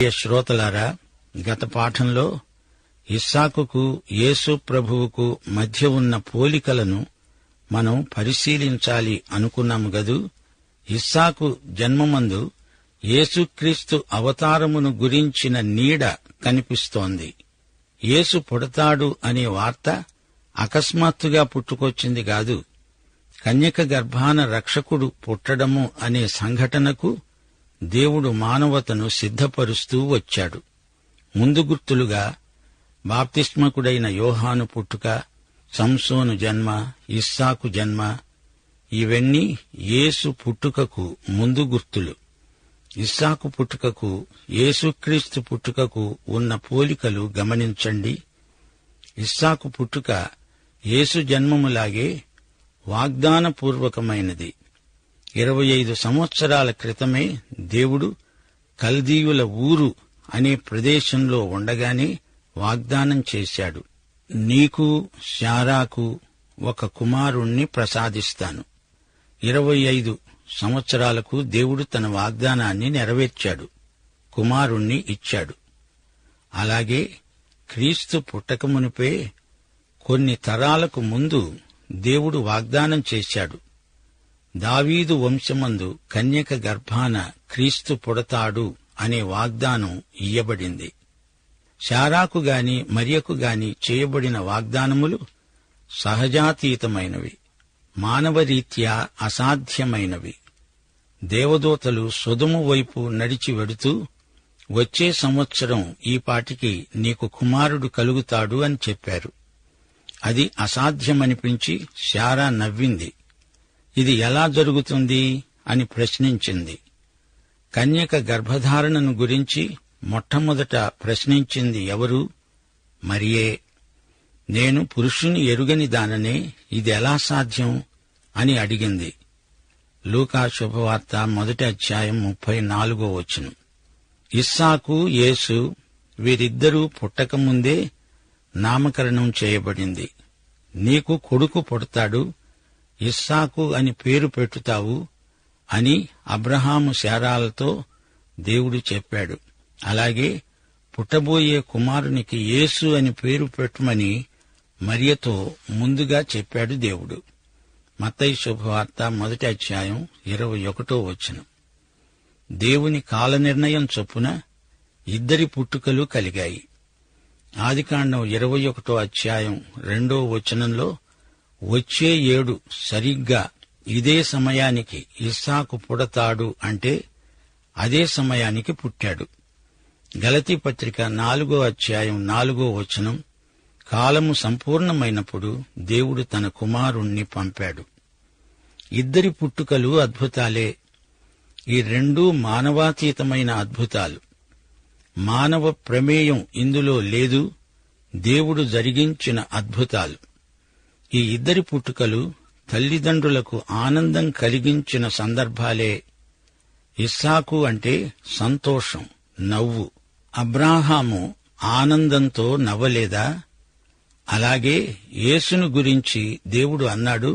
ప్రియ శ్రోతలారా, గత పాఠంలో ఇస్సాకుకు యేసు ప్రభువుకు మధ్య ఉన్న పోలికలను మనం పరిశీలించాలి అనుకున్నాము గదూ. ఇస్సాకు జన్మమందు యేసుక్రీస్తు అవతారమును గురించిన నీడ కనిపిస్తోంది. యేసు పుడతాడు అనే వార్త అకస్మాత్తుగా పుట్టుకొచ్చింది కాదు. కన్యక గర్భాన రక్షకుడు పుట్టడము అనే సంఘటనకు దేవుడు మానవతను సిద్ధపరుస్తూ వచ్చాడు. ముందు గుర్తులుగా బాప్తిస్మకుడైన యోహాను పుట్టుక, సంసోను జన్మ, ఇస్సాకు జన్మ, ఇవన్నీ యేసు పుట్టుకకు ముందు గుర్తులు. ఇస్సాకు పుట్టుకకు యేసుక్రీస్తు పుట్టుకకు ఉన్న పోలికలు గమనించండి. ఇస్సాకు పుట్టుక యేసు జన్మములాగే వాగ్దానపూర్వకమైనది. 25 సంవత్సరాల క్రితమే దేవుడు కల్దీయుల ఊరు అనే ప్రదేశంలో ఉండగానే వాగ్దానం చేశాడు. నీకు శారాకు ఒక కుమారుణ్ణి ప్రసాదిస్తాను. 25 సంవత్సరాలకు దేవుడు తన వాగ్దానాన్ని నెరవేర్చాడు, కుమారుణ్ణి ఇచ్చాడు. అలాగే క్రీస్తు పుట్టకమునుపే కొన్ని తరాలకు ముందు దేవుడు వాగ్దానం చేశాడు. దావీదు వంశమందు కన్యక గర్భాన క్రీస్తు పుడతాడు అనే వాగ్దానం ఇయ్యబడింది. శారాకు గాని మరియకు గాని చేయబడిన వాగ్దానములు సహజాతీతమైనవి, మానవరీత్యా అసాధ్యమైనవి. దేవదూతలు సొదొము వైపు నడిచి వెడుతూ, వచ్చే సంవత్సరం ఈపాటికి నీకు కుమారుడు కలుగుతాడు అని చెప్పారు. అది అసాధ్యమనిపించి శారా నవ్వింది. ఇది ఎలా జరుగుతుంది అని ప్రశ్నించింది. కన్యక గర్భధారణను గురించి మొట్టమొదట ప్రశ్నించింది ఎవరు? మరియే. నేను పురుషుని ఎరుగని దాననే, ఇది ఎలా సాధ్యం అని అడిగింది. లూకా శుభవార్త 1వ అధ్యాయం 34వ వచనం. ఇస్సాకు, యేసు వీరిద్దరూ పుట్టకముందే నామకరణం చేయబడింది. నీకు కొడుకు పుడతాడు, ఇస్సాకు అని పేరు పెట్టుతావు అని అబ్రహాము శారాలతో దేవుడు చెప్పాడు. అలాగే పుట్టబోయే కుమారునికి యేసు అని పేరు పెట్టమని మరియతో ముందుగా చెప్పాడు దేవుడు. మత్తయి శుభవార్త 1వ అధ్యాయం 21వ వచనం. దేవుని కాలనిర్ణయం చొప్పున ఇద్దరి పుట్టుకలు కలిగాయి. ఆదికాండం 21వ అధ్యాయం 2వ వచనంలో వచ్చే ఏడు సరిగ్గా ఇదే సమయానికి ఇస్సాకు పుడతాడు అంటే అదే సమయానికి పుట్టాడు. గలతీ పత్రిక 4వ అధ్యాయం 4వ వచనం, కాలము సంపూర్ణమైనప్పుడు దేవుడు తన కుమారుణ్ణి పంపాడు. ఇద్దరి పుట్టుకలు అద్భుతాలే. ఈ రెండూ మానవాతీతమైన అద్భుతాలు. మానవ ప్రమేయం ఇందులో లేదు, దేవుడు జరిగించిన అద్భుతాలు. ఈ ఇద్దరి పుట్టుకలు తల్లిదండ్రులకు ఆనందం కలిగించిన సందర్భాలే. ఇస్సాకు అంటే సంతోషం, నవ్వు. అబ్రాహాము ఆనందంతో నవ్వలేదా? అలాగే యేసును గురించి దేవుడు అన్నాడు,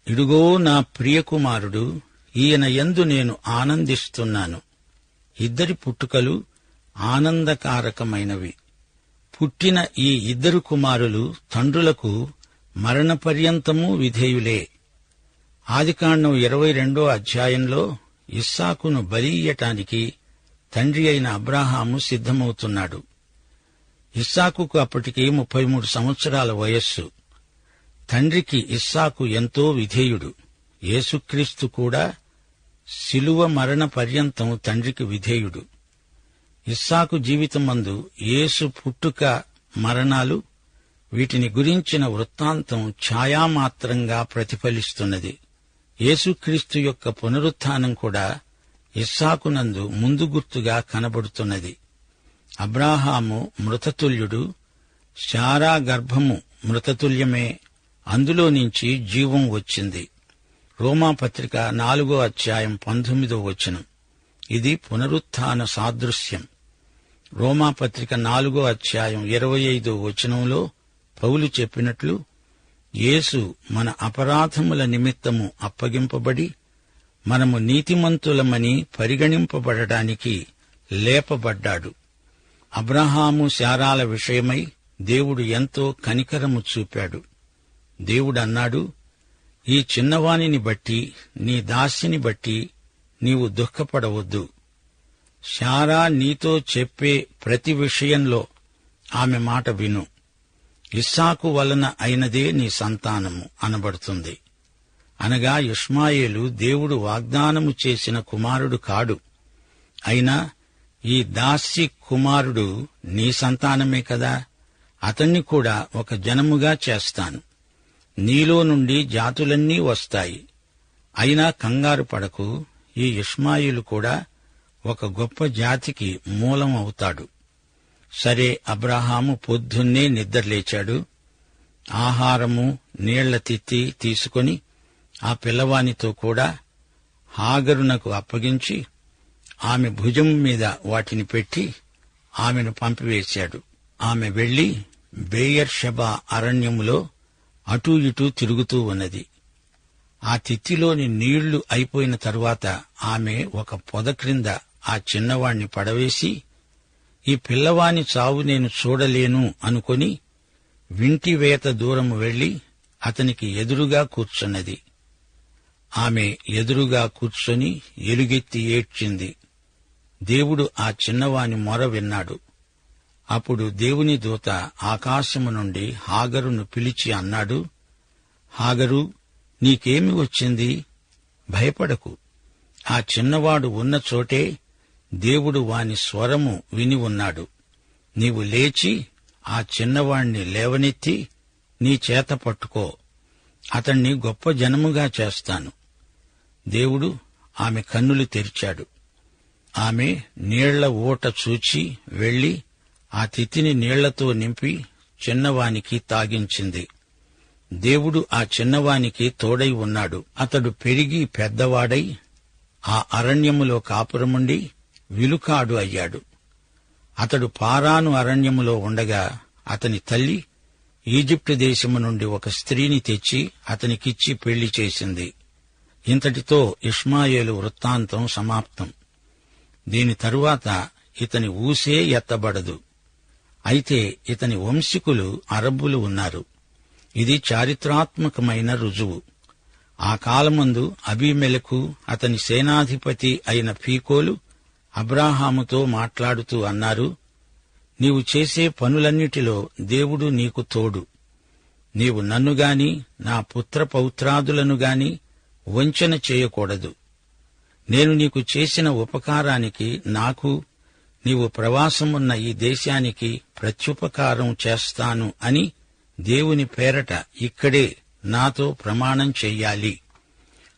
ఇడుగో నా ప్రియకుమారుడు, ఈయన యందు నేను ఆనందిస్తున్నాను. ఇద్దరి పుట్టుకలు ఆనందకారకమైనవి. పుట్టిన ఈ ఇద్దరు కుమారులు తండ్రులకు మరణపర్యంతమూ విధేయులే. ఆదికాండం 22వ అధ్యాయంలో ఇస్సాకును బలి ఇయ్యటానికి తండ్రి అయిన అబ్రాహాము సిద్ధమవుతున్నాడు. ఇస్సాకుకు అప్పటికి 33 సంవత్సరాల వయస్సు. తండ్రికి ఇస్సాకు ఎంతో విధేయుడు. యేసుక్రీస్తు కూడా శిలువ మరణ పర్యంతం తండ్రికి విధేయుడు. ఇస్సాకు జీవితమందు యేసు పుట్టుక, మరణాలు, వీటిని గురించిన వృత్తాంతం ఛాయామాత్రంగా ప్రతిఫలిస్తున్నది. యేసుక్రీస్తు యొక్క పునరుత్థానం కూడా ఇస్సాకునందు ముందు గుర్తుగా కనబడుతున్నది. అబ్రాహాము మృతతుల్యుడు, శారా గర్భము మృతతుల్యమే, అందులో నుంచి జీవం వచ్చింది. రోమాపత్రిక 4వ అధ్యాయం 19వ వచనం. ఇది పునరుత్థాన సాదృశ్యం. రోమాపత్రిక 4వ అధ్యాయం 25వ వచనంలో పౌలు చెప్పినట్లు, యేసు మన అపరాధముల నిమిత్తము అప్పగింపబడి మనము నీతిమంతులమని పరిగణింపబడడానికి లేపబడ్డాడు. అబ్రహాము శారాల విషయమై దేవుడు ఎంతో కనికరము చూపాడు. దేవుడన్నాడు, ఈ చిన్నవానిని బట్టి, నీ దాసిని బట్టి నీవు దుఃఖపడవద్దు. శారా నీతో చెప్పే ప్రతి విషయంలో ఆమె మాట విను. ఇస్సాకు వలన అయినదే నీ సంతానము అనబడుతుంది. అనగా ఇష్మాయేలు దేవుడు వాగ్దానము చేసిన కుమారుడు కాడు. అయినా ఈ దాసి కుమారుడు నీ సంతానమే కదా, అతన్ని కూడా ఒక జనముగా చేస్తాను. నీలో నుండి జాతులన్నీ వస్తాయి. అయినా కంగారు పడకు, ఈ ఇష్మాయేలు కూడా ఒక గొప్ప జాతికి మూలం అవుతాడు. సరే, అబ్రాహాము పొద్దున్నే నిద్రలేచాడు. ఆహారము, నీళ్ల తిత్తి తీసుకొని ఆ పిల్లవానితో కూడా హాగరునకు అప్పగించి ఆమె భుజం మీద వాటిని పెట్టి ఆమెను పంపివేశాడు. ఆమె వెళ్లి బెయేర్షెబా అరణ్యములో అటూ ఇటూ తిరుగుతూ ఉన్నది. ఆ తిత్తిలోని నీళ్లు అయిపోయిన తరువాత ఆమె ఒక పొద క్రింద ఆ చిన్నవాణ్ణి పడవేసి, ఈ పిల్లవాని చావు నేను చూడలేను అనుకొని వింటివేత దూరము వెళ్లి అతనికి ఎదురుగా కూర్చున్నది. ఆమె ఎదురుగా కూర్చొని ఎలుగెత్తి ఏడ్చింది. దేవుడు ఆ చిన్నవాని మొర విన్నాడు. అప్పుడు దేవుని దూత ఆకాశము నుండి హాగరును పిలిచి అన్నాడు, హాగరు, నీకేమి వచ్చింది? భయపడకు. ఆ చిన్నవాడు ఉన్న చోటే దేవుడు వాని స్వరము విని ఉన్నాడు. నీవు లేచి ఆ చిన్నవాణ్ణి లేవనెత్తి నీ చేత పట్టుకో. అతణ్ణి గొప్ప జనముగా చేస్తాను. దేవుడు ఆమె కన్నులు తెరిచాడు. ఆమె నీళ్ల ఊట చూచి వెళ్లి ఆ తిత్తిని నీళ్లతో నింపి చిన్నవానికి తాగించింది. దేవుడు ఆ చిన్నవానికి తోడై ఉన్నాడు. అతడు పెరిగి పెద్దవాడై ఆ అరణ్యములో కాపురముండి విలుకాడు అయ్యాడు. అతడు పారాను అరణ్యములో ఉండగా అతని తల్లి ఈజిప్టు దేశము నుండి ఒక స్త్రీని తెచ్చి అతనికిచ్చి పెళ్లి చేసింది. ఇంతటితో ఇష్మాయేలు వృత్తాంతం సమాప్తం. దీని తరువాత ఇతని ఊసే ఎత్తబడదు. అయితే ఇతని వంశీకులు అరబ్బులు ఉన్నారు. ఇది చారిత్రాత్మకమైన రుజువు. ఆ కాలమందు అబీమెలెకు అతని సేనాధిపతి అయిన ఫీకోలు అబ్రాహాముతో మాట్లాడుతూ అన్నారు, నీవు చేసే పనులన్నిటిలో దేవుడు నీకు తోడు. నీవు నన్నుగాని నా పుత్రపౌత్రాదులను గాని వంచన చేయకూడదు. నేను నీకు చేసిన ఉపకారానికి నాకు, నీవు ప్రవాసమున్న ఈ దేశానికి ప్రత్యుపకారం చేస్తాను అని దేవుని పేరట ఇక్కడే నాతో ప్రమాణం చెయ్యాలి.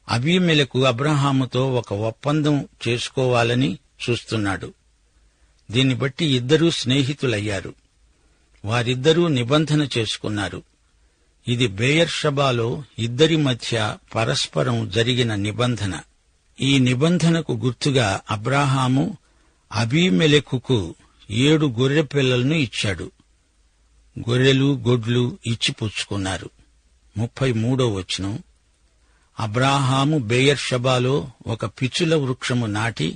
అబీమెలెకు అబ్రహాముతో ఒక ఒప్పందం చేసుకోవాలని చూస్తున్నాడు. దీన్ని బట్టి ఇద్దరూ స్నేహితులయ్యారు. వారిద్దరూ నిబంధన చేసుకున్నారు. ఇది బెయేర్షెబాలో ఇద్దరి మధ్య పరస్పరం జరిగిన నిబంధన. ఈ నిబంధనకు గుర్తుగా అబ్రాహాము అబీమెలెకుకు 7 గొర్రె పిల్లలను ఇచ్చాడు. గొర్రెలు గొడ్లు ఇచ్చి పుచ్చుకున్నారు. 33వ వచనం, అబ్రాహాము బెయేర్షెబాలో ఒక పిచుల వృక్షము నాటి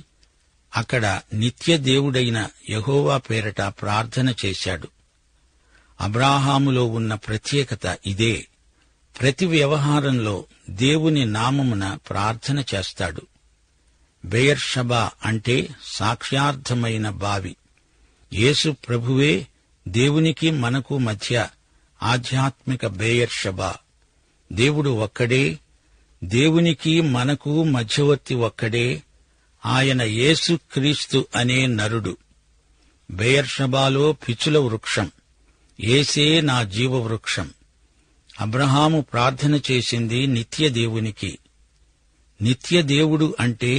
అక్కడ నిత్య దేవుడైన యెహోవా పేరట ప్రార్థన చేశాడు. అబ్రాహాములో ఉన్న ప్రత్యేకత ఇదే. ప్రతి వ్యవహారంలో దేవుని నామమున ప్రార్థన చేస్తాడు. బెయేర్షెబా అంటే సాక్ష్యార్థమైన బావి. యేసు ప్రభువే దేవునికి మనకు మధ్య ఆధ్యాత్మిక బెయేర్షెబా. దేవుడు ఒక్కడే, దేవునికి మనకు మధ్యవర్తి ఒక్కడే, ఆయన యేసుక్రీస్తు అనే నరుడు. బెయేర్షెబాలో పిచుల వృక్షం, యేసే నా జీవవృక్షం. అబ్రహాము ప్రార్థన చేసింది నిత్య దేవునికి. నిత్య దేవుడు అంటే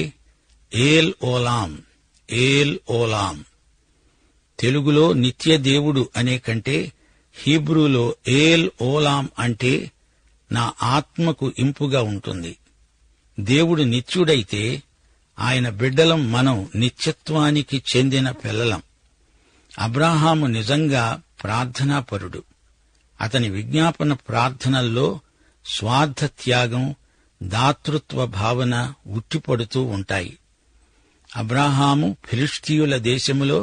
ఏల్ ఓలాం, ఏల్ ఓలాం. తెలుగులో నిత్య దేవుడు అనే కంటే హీబ్రూలో ఏల్ ఓలాం అంటే నా ఆత్మకు ఇంపుగా ఉంటుంది. దేవుడు నిత్యుడైతే ఆయన బిడ్డలం మనం నిత్యత్వానికి చెందిన పిల్లలం. అబ్రాహాము నిజంగా ప్రార్థనాపరుడు. అతని విజ్ఞాపన ప్రార్థనల్లో స్వార్థ త్యాగం, దాతృత్వ భావన ఉట్టిపడుతూ ఉంటాయి. అబ్రాహాము ఫిలిష్తీయుల దేశములో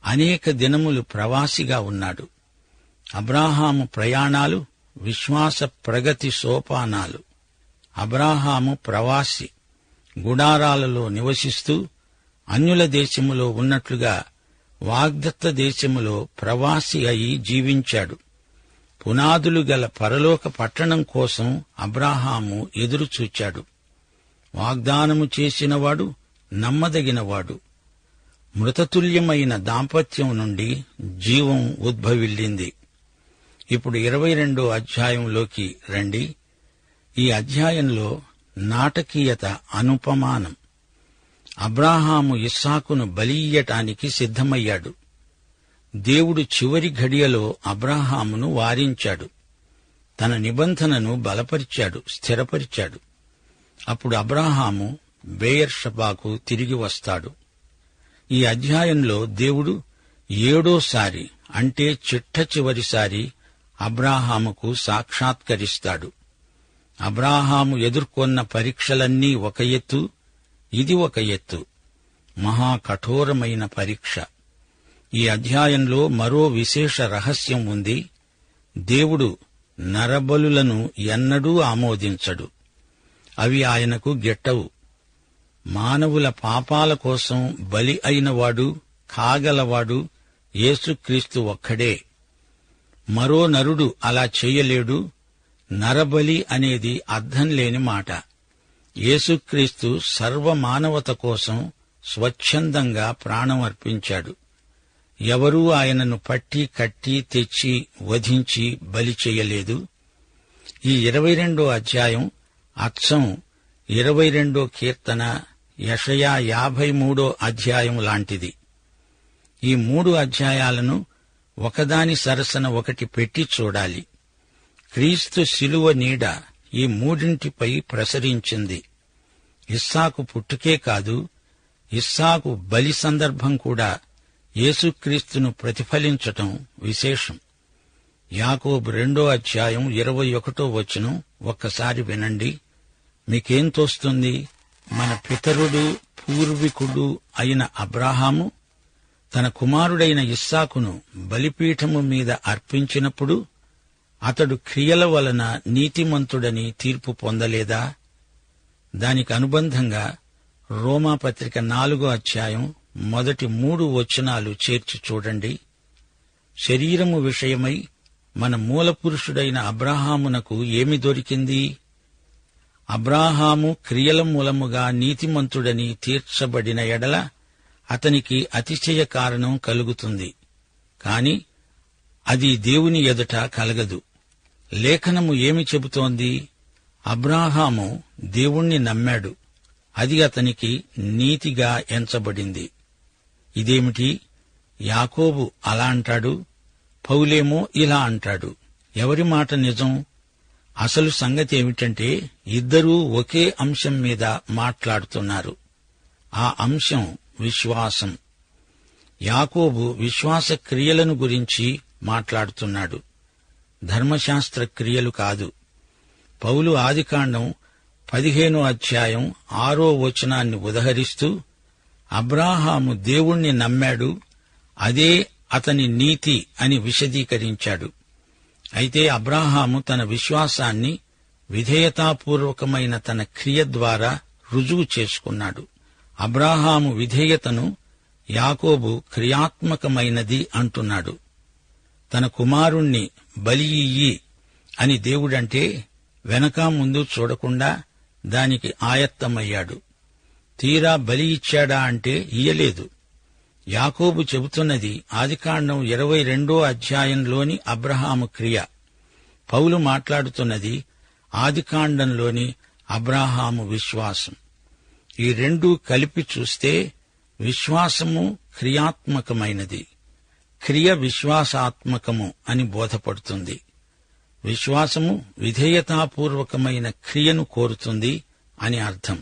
అనేక దినములు ప్రవాసిగా ఉన్నాడు. అబ్రాహాము ప్రయాణాలు విశ్వాస ప్రగతి సోపానాలు. అబ్రాహాము ప్రవాసి, గుడారాలలో నివసిస్తూ అన్యుల దేశములో ఉన్నట్లుగా వాగ్దత్త దేశములో ప్రవాసి అయి జీవించాడు. పునాదులు గల పరలోక పట్టణం కోసం అబ్రాహాము ఎదురుచూచాడు. వాగ్దానము చేసినవాడు నమ్మదగినవాడు. మృతతుల్యమైన దాంపత్యం నుండి జీవం ఉద్భవిల్లింది. ఇప్పుడు 22వ అధ్యాయంలోకి రండి. ఈ అధ్యాయంలో నాటకీయత అనుపమానం. అబ్రాహాము ఇస్సాకును బలియ్యటానికి సిద్ధమయ్యాడు. దేవుడు చివరి ఘడియలో అబ్రాహామును వారించాడు. తన నిబంధనను బలపరిచాడు, స్థిరపరిచాడు. అప్పుడు అబ్రాహాము బెయేర్షెబాకు తిరిగి వస్తాడు. ఈ అధ్యాయంలో దేవుడు 7వసారి, అంటే చిట్ట చివరిసారి అబ్రాహాముకు సాక్షాత్కరిస్తాడు. అబ్రాహాము ఎదుర్కొన్న పరీక్షలన్నీ ఒక ఎత్తు, ఇది ఒక ఎత్తు. మహా కఠోరమైన పరీక్ష. ఈ అధ్యాయంలో మరో విశేష రహస్యం ఉంది. దేవుడు నరబలులను ఎన్నడూ ఆమోదించడు. అవి ఆయనకు గిట్టవు. మానవుల పాపాల కోసం బలి అయినవాడు, కాగలవాడు యేసుక్రీస్తు ఒక్కడే. మరో నరుడు అలా చెయ్యలేడు. నరబలి అనేది అర్థం లేని మాట. యేసుక్రీస్తు సర్వమానవత కోసం స్వచ్ఛందంగా ప్రాణం అర్పించాడు. ఎవరూ ఆయనను పట్టి కట్టి తెచ్చి వధించి బలి చెయ్యలేదు. ఈ 22వ అధ్యాయం అచ్చం 22వ కీర్తన, యెషయా 53వ అధ్యాయం లాంటిది. ఈ 3 అధ్యాయాలను ఒకదాని సరసన ఒకటి పెట్టి చూడాలి. క్రీస్తు శిలువ నీడ ఈ మూడింటిపై ప్రసరించింది. ఇస్సాకు పుట్టుకే కాదు, ఇస్సాకు బలి సందర్భం కూడా యేసుక్రీస్తును ప్రతిఫలించటం విశేషం. యాకోబు 2వ అధ్యాయం 21వ వచనం ఒక్కసారి వినండి. మీకేం తోస్తుంది? మన పితరుడు పూర్వీకుడు అయిన అబ్రాహాము తన కుమారుడైన ఇస్సాకును బలిపీఠము మీద అర్పించినప్పుడు అతడు క్రియల వలన నీతిమంతుడని తీర్పు పొందలేదా? దానికి అనుబంధంగా రోమాపత్రిక 4వ అధ్యాయం మొదటి 3 వచనాలు చేర్చి చూడండి. శరీరము విషయమై మన మూలపురుషుడైన అబ్రాహామునకు ఏమి దొరికింది? అబ్రాహాము క్రియల మూలముగా నీతిమంతుడని తీర్చబడిన ఎడల అతనికి అతిశయ కారణం కలుగుతుంది. కాని అది దేవుని ఎదుట కలగదు. లేఖనము ఏమి చెబుతోంది? అబ్రాహాము దేవుణ్ణి నమ్మాడు, అది అతనికి నీతిగా ఎంచబడింది. ఇదేమిటి? యాకోబు అలా అంటాడు, పౌలేమో ఇలా అంటాడు. ఎవరి మాట నిజం? అసలు సంగతి ఏమిటంటే ఇద్దరూ ఒకే అంశం మీద మాట్లాడుతున్నారు. ఆ అంశం విశ్వాసం. యాకోబు విశ్వాస క్రియలను గురించి మాట్లాడుతున్నాడు, ధర్మశాస్త్ర క్రియలు కాదు. పౌలు ఆదికాండం 15వ అధ్యాయం 6వ వచనాన్ని ఉదహరిస్తూ అబ్రాహాము దేవుణ్ణి నమ్మాడు, అదే అతని నీతి అని విశదీకరించాడు. అయితే అబ్రాహాము తన విశ్వాసాన్ని విధేయతాపూర్వకమైన తన క్రియ ద్వారా రుజువు చేసుకున్నాడు. అబ్రాహాము విధేయతను యాకోబు క్రియాత్మకమైనది అంటున్నాడు. తన కుమారుణ్ణి బలి ఇయ్యి అని దేవుడంటే వెనక ముందు చూడకుండా దానికి ఆయత్తమయ్యాడు. తీరా బలి ఇచ్చాడా అంటే ఇయ్యలేదు. యాకోబు చెబుతున్నది ఆదికాండం 22వ అధ్యాయంలోని అబ్రహాము క్రియ. పౌలు మాట్లాడుతున్నది ఆదికాండంలోని అబ్రాహాము విశ్వాసం. ఈ రెండూ కలిపి చూస్తే విశ్వాసము క్రియాత్మకమైనది, క్రియ విశ్వాసాత్మకము అని బోధపడుతుంది. విశ్వాసము విధేయతాపూర్వకమైన క్రియను కోరుతుంది అని అర్థం.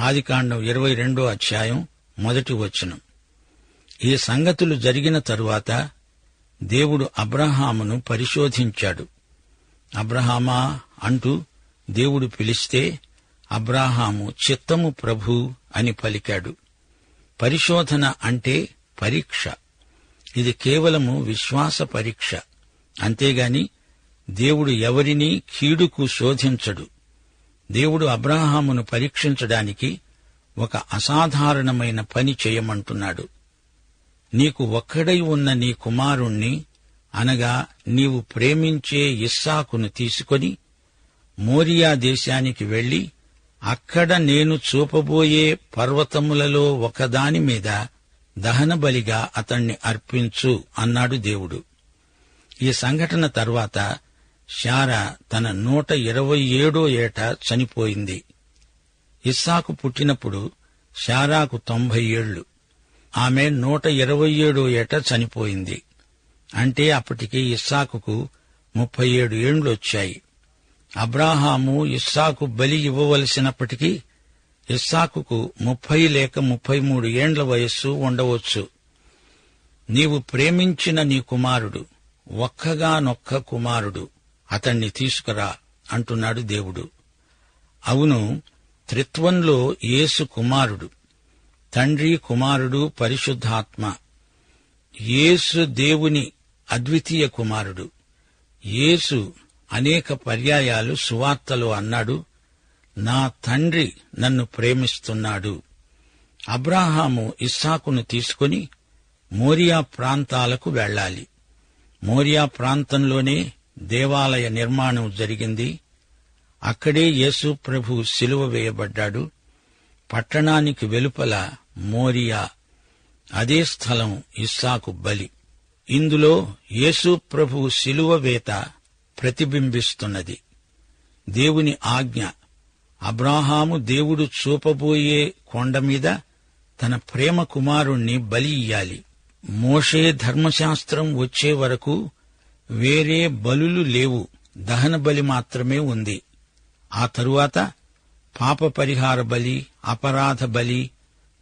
ఆదికాండం 22వ అధ్యాయం 1వ వచనం. ఈ సంగతులు జరిగిన తరువాత దేవుడు అబ్రహామును పరిశోధించాడు. అబ్రహామా అంటూ దేవుడు పిలిస్తే అబ్రాహాము చిత్తము ప్రభూ అని పలికాడు. పరిశోధన అంటే పరీక్ష. ఇది కేవలము విశ్వాస పరీక్ష. అంతేగాని దేవుడు ఎవరినీ కీడుకు శోధించడు. దేవుడు అబ్రాహామును పరీక్షించడానికి ఒక అసాధారణమైన పని చేయమంటున్నాడు. నీకు ఒక్కడై ఉన్న నీ కుమారుణ్ణి, అనగా నీవు ప్రేమించే ఇస్సాకును తీసుకొని మోరియా దేశానికి వెళ్లి అక్కడ నేను చూపబోయే పర్వతములలో ఒకదాని మీద దహనబలిగా అతణ్ణి అర్పించు అన్నాడు దేవుడు. ఈ సంఘటన తర్వాత శారా తన 127వ ఏట చనిపోయింది. ఇస్సాకు పుట్టినప్పుడు శారాకు 90 ఏళ్లు. ఆమె 127వ ఏట చనిపోయింది. అంటే అప్పటికి ఇస్సాకుకు 37 ఏండ్లొచ్చాయి. అబ్రాహాము ఇస్సాకు బలి ఇవ్వవలసినప్పటికీ ఇస్సాకుకు 30 లేక 33 ఏండ్ల వయస్సు ఉండవచ్చు. నీవు ప్రేమించిన నీ కుమారుడు, ఒక్కగానొక్క కుమారుడు, అతణ్ణి తీసుకురా అంటున్నాడు దేవుడు. అవును, త్రిత్వంలో యేసు కుమారుడు, తండ్రి, కుమారుడు, పరిశుద్ధాత్మ. యేసు దేవుని అద్వితీయ కుమారుడు. యేసు అనేక పర్యాయాలు సువార్తలో అన్నాడు, నా తండ్రి నన్ను ప్రేమిస్తున్నాడు. అబ్రాహాము ఇస్సాకును తీసుకుని మోరియా ప్రాంతాలకు వెళ్లాలి. మోరియా ప్రాంతంలోనే దేవాలయ నిర్మాణం జరిగింది. అక్కడే యేసు ప్రభు సిలువ వేయబడ్డాడు. పట్టణానికి వెలుపల మోరియా, అదే స్థలం ఇస్సాకు బలి. ఇందులో యేసు ప్రభు సిలువ వేత ప్రతిబింబిస్తున్నది. దేవుని ఆజ్ఞ, అబ్రాహాము దేవుడు చూపబోయే కొండ మీద తన ప్రేమ కుమారుణ్ణి బలి ఇయ్యాలి. మోషే ధర్మశాస్త్రం వచ్చే వరకు వేరే బలులు లేవు, దహన బలి మాత్రమే ఉంది. ఆ తరువాత పాప పరిహార బలి, అపరాధ బలి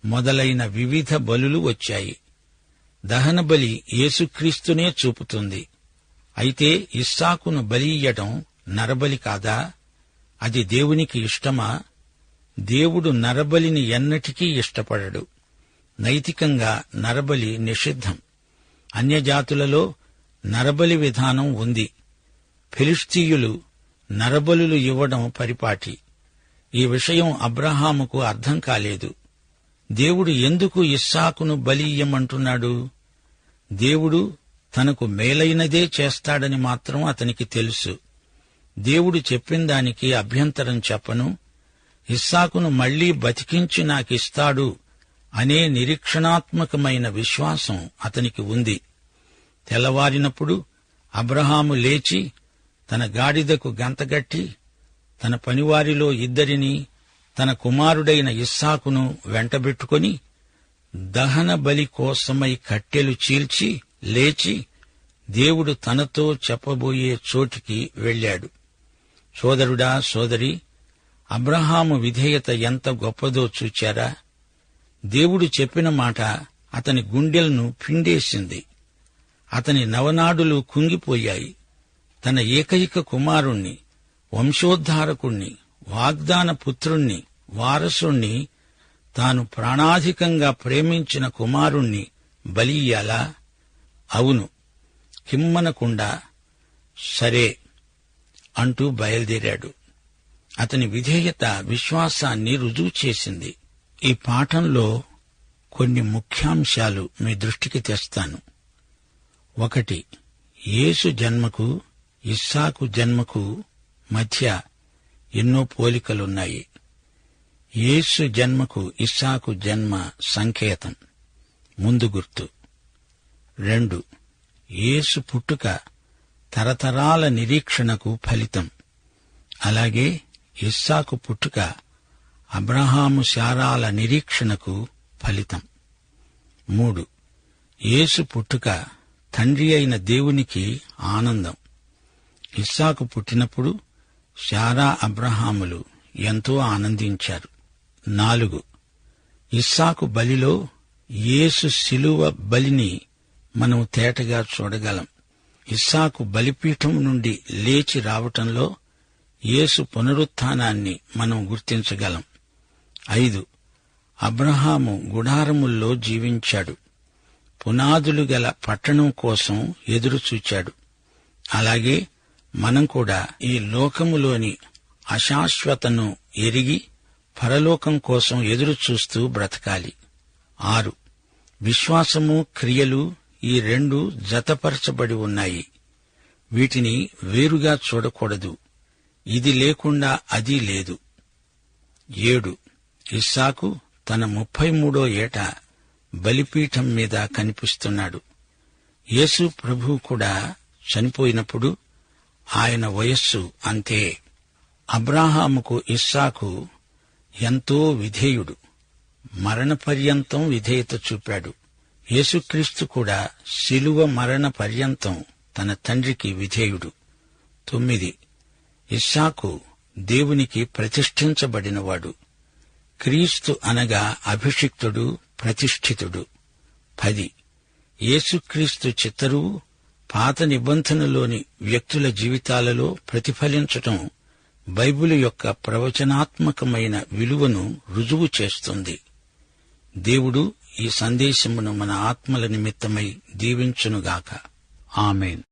మొదలైన వివిధ బలులు వచ్చాయి. దహన బలి యేసుక్రీస్తునే చూపుతుంది. అయితే ఇస్సాకును బలి ఇయ్యటం నరబలి కాదా? అది దేవునికి ఇష్టమా? దేవుడు నరబలిని ఎన్నటికీ ఇష్టపడడు. నైతికంగా నరబలి నిషిద్ధం. అన్యజాతులలో నరబలి విధానం ఉంది. ఫిలిష్తీయులు నరబలులు ఇవ్వడం పరిపాటి. ఈ విషయం అబ్రహాముకు అర్థం కాలేదు. దేవుడు ఎందుకు ఇస్సాకును బలి ఇయ్యమంటున్నాడు? దేవుడు తనకు మేలైనదే చేస్తాడని మాత్రం అతనికి తెలుసు. దేవుడు చెప్పిన దానికి అభ్యంతరం చెప్పను. ఇస్సాకును మళ్లీ బతికించి నాకిస్తాడు అనే నిరీక్షణాత్మకమైన విశ్వాసం అతనికి ఉంది. తెల్లవారినప్పుడు అబ్రహాము లేచి తన గాడిదకు గంతగట్టి తన పనివారిలో 2 తన కుమారుడైన ఇస్సాకును వెంటబెట్టుకుని దహన బలి కోసమై కట్టెలు చీల్చి లేచి దేవుడు తనతో చెప్పబోయే చోటికి వెళ్లాడు. సోదరుడా, సోదరి, అబ్రహాము విధేయత ఎంత గొప్పదో చూచారా? దేవుడు చెప్పిన మాట అతని గుండెలను పిండేసింది. అతని నవనాడులు కుంగిపోయాయి. తన ఏకైక కుమారుణ్ణి, వంశోద్ధారకుణ్ణి, వాగ్దాన పుత్రుణ్ణి, వారసుణ్ణి, తాను ప్రాణాధికంగా ప్రేమించిన కుమారుణ్ణి బలి ఇయ్యాలా? అవును, కిమ్మనకుండా సరే అంటూ బయలుదేరాడు. అతని విధేయత విశ్వాసాన్ని రుజువు చేసింది. ఈ పాఠంలో కొన్ని ముఖ్యాంశాలు మీ దృష్టికి తెస్తాను. 1. యేసు జన్మకు ఇస్సాకు జన్మకు మధ్య ఎన్నో పోలికలున్నాయి. యేసు జన్మకు ఇస్సాకు జన్మ సంకేతం, ముందు గుర్తు. 2. యేసు పుట్టుక తరతరాల నిరీక్షణకు ఫలితం. అలాగే ఇస్సాకు పుట్టుక అబ్రహాము శారాల నిరీక్షణకు ఫలితం. 3. యేసు పుట్టుక తండ్రి అయిన దేవునికి ఆనందం. ఇస్సాకు పుట్టినప్పుడు శారా, అబ్రహాములు ఎంతో ఆనందించారు. 4. ఇస్సాకు బలిలో యేసు శిలువ బలిని మనం తేటగా చూడగలం. ఇస్సాకు బలిపీఠం నుండి లేచి రావటంలో యేసు పునరుత్థానాన్ని మనం గుర్తించగలం. 5. అబ్రహాము గుడారముల్లో జీవించాడు. పునాదులు గల పట్టణం కోసం ఎదురుచూచాడు. అలాగే మనం కూడా ఈ లోకములోని అశాశ్వతను ఎరిగి పరలోకం కోసం ఎదురుచూస్తూ బ్రతకాలి. 6. విశ్వాసము, క్రియలు ఈ రెండు జతపరచబడి ఉన్నాయి. వీటిని వేరుగా చూడకూడదు. ఇది లేకుండా అది లేదు. 7. ఇస్సాకు తన 33వ ఏట బలిపీఠం మీద కనిపిస్తున్నాడు. యేసు ప్రభువు కూడా చనిపోయినప్పుడు ఆయన వయస్సు అంతే. అబ్రాహాముకు ఇస్సాకు ఎంతో విధేయుడు. మరణపర్యంతం విధేయత చూపాడు. యేసుక్రీస్తు కూడా శిలువ మరణ పర్యంతం తన తండ్రికి విధేయుడు. 9. ఇస్సాకు దేవునికి ప్రతిష్ఠించబడినవాడు. క్రీస్తు అనగా అభిషిక్తుడు, ప్రతిష్ఠితుడు. 10. యేసుక్రీస్తు చిత్తరువు పాత నిబంధనలోని వ్యక్తుల జీవితాలలో ప్రతిఫలించటం బైబిలు యొక్క ప్రవచనాత్మకమైన విలువను రుజువు చేస్తుంది. దేవుడు ఈ సందేశమును మన ఆత్మల నిమిత్తమై దీవించునుగాక. ఆమేన్.